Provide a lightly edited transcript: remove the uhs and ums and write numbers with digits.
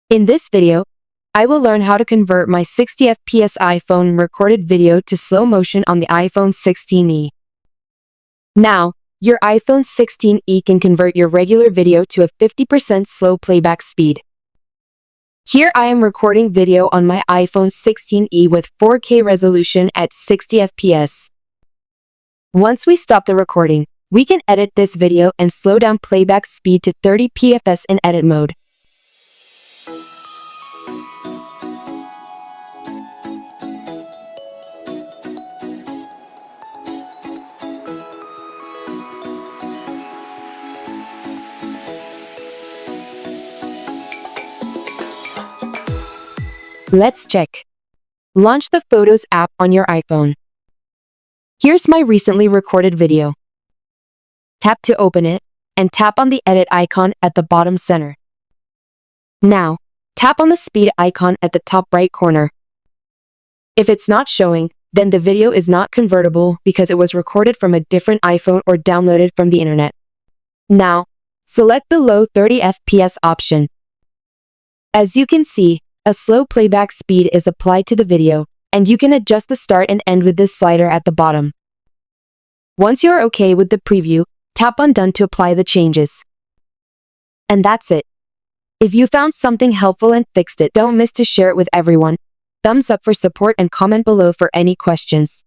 In this video, I will learn how to convert my 60 FPS iPhone recorded video to slow motion on the iPhone 16e. Now, your iPhone 16e can convert your regular video to a 50% slow playback speed. Here I am recording video on my iPhone 16e with 4K resolution at 60 FPS. Once we stop the recording, we can edit this video and slow down playback speed to 30 fps in edit mode. Let's check. Launch the Photos app on your iPhone. Here's my recently recorded video. Tap to open it, and tap on the edit icon at the bottom center. Now, tap on the speed icon at the top right corner. If it's not showing, then the video is not convertible because it was recorded from a different iPhone or downloaded from the internet. Now, select the low 30 FPS option. As you can see, a slow playback speed is applied to the video, and you can adjust the start and end with this slider at the bottom. Once you're okay with the preview, tap on Done to apply the changes. And that's it. If you found something helpful and fixed it, don't miss to share it with everyone. Thumbs up for support and comment below for any questions.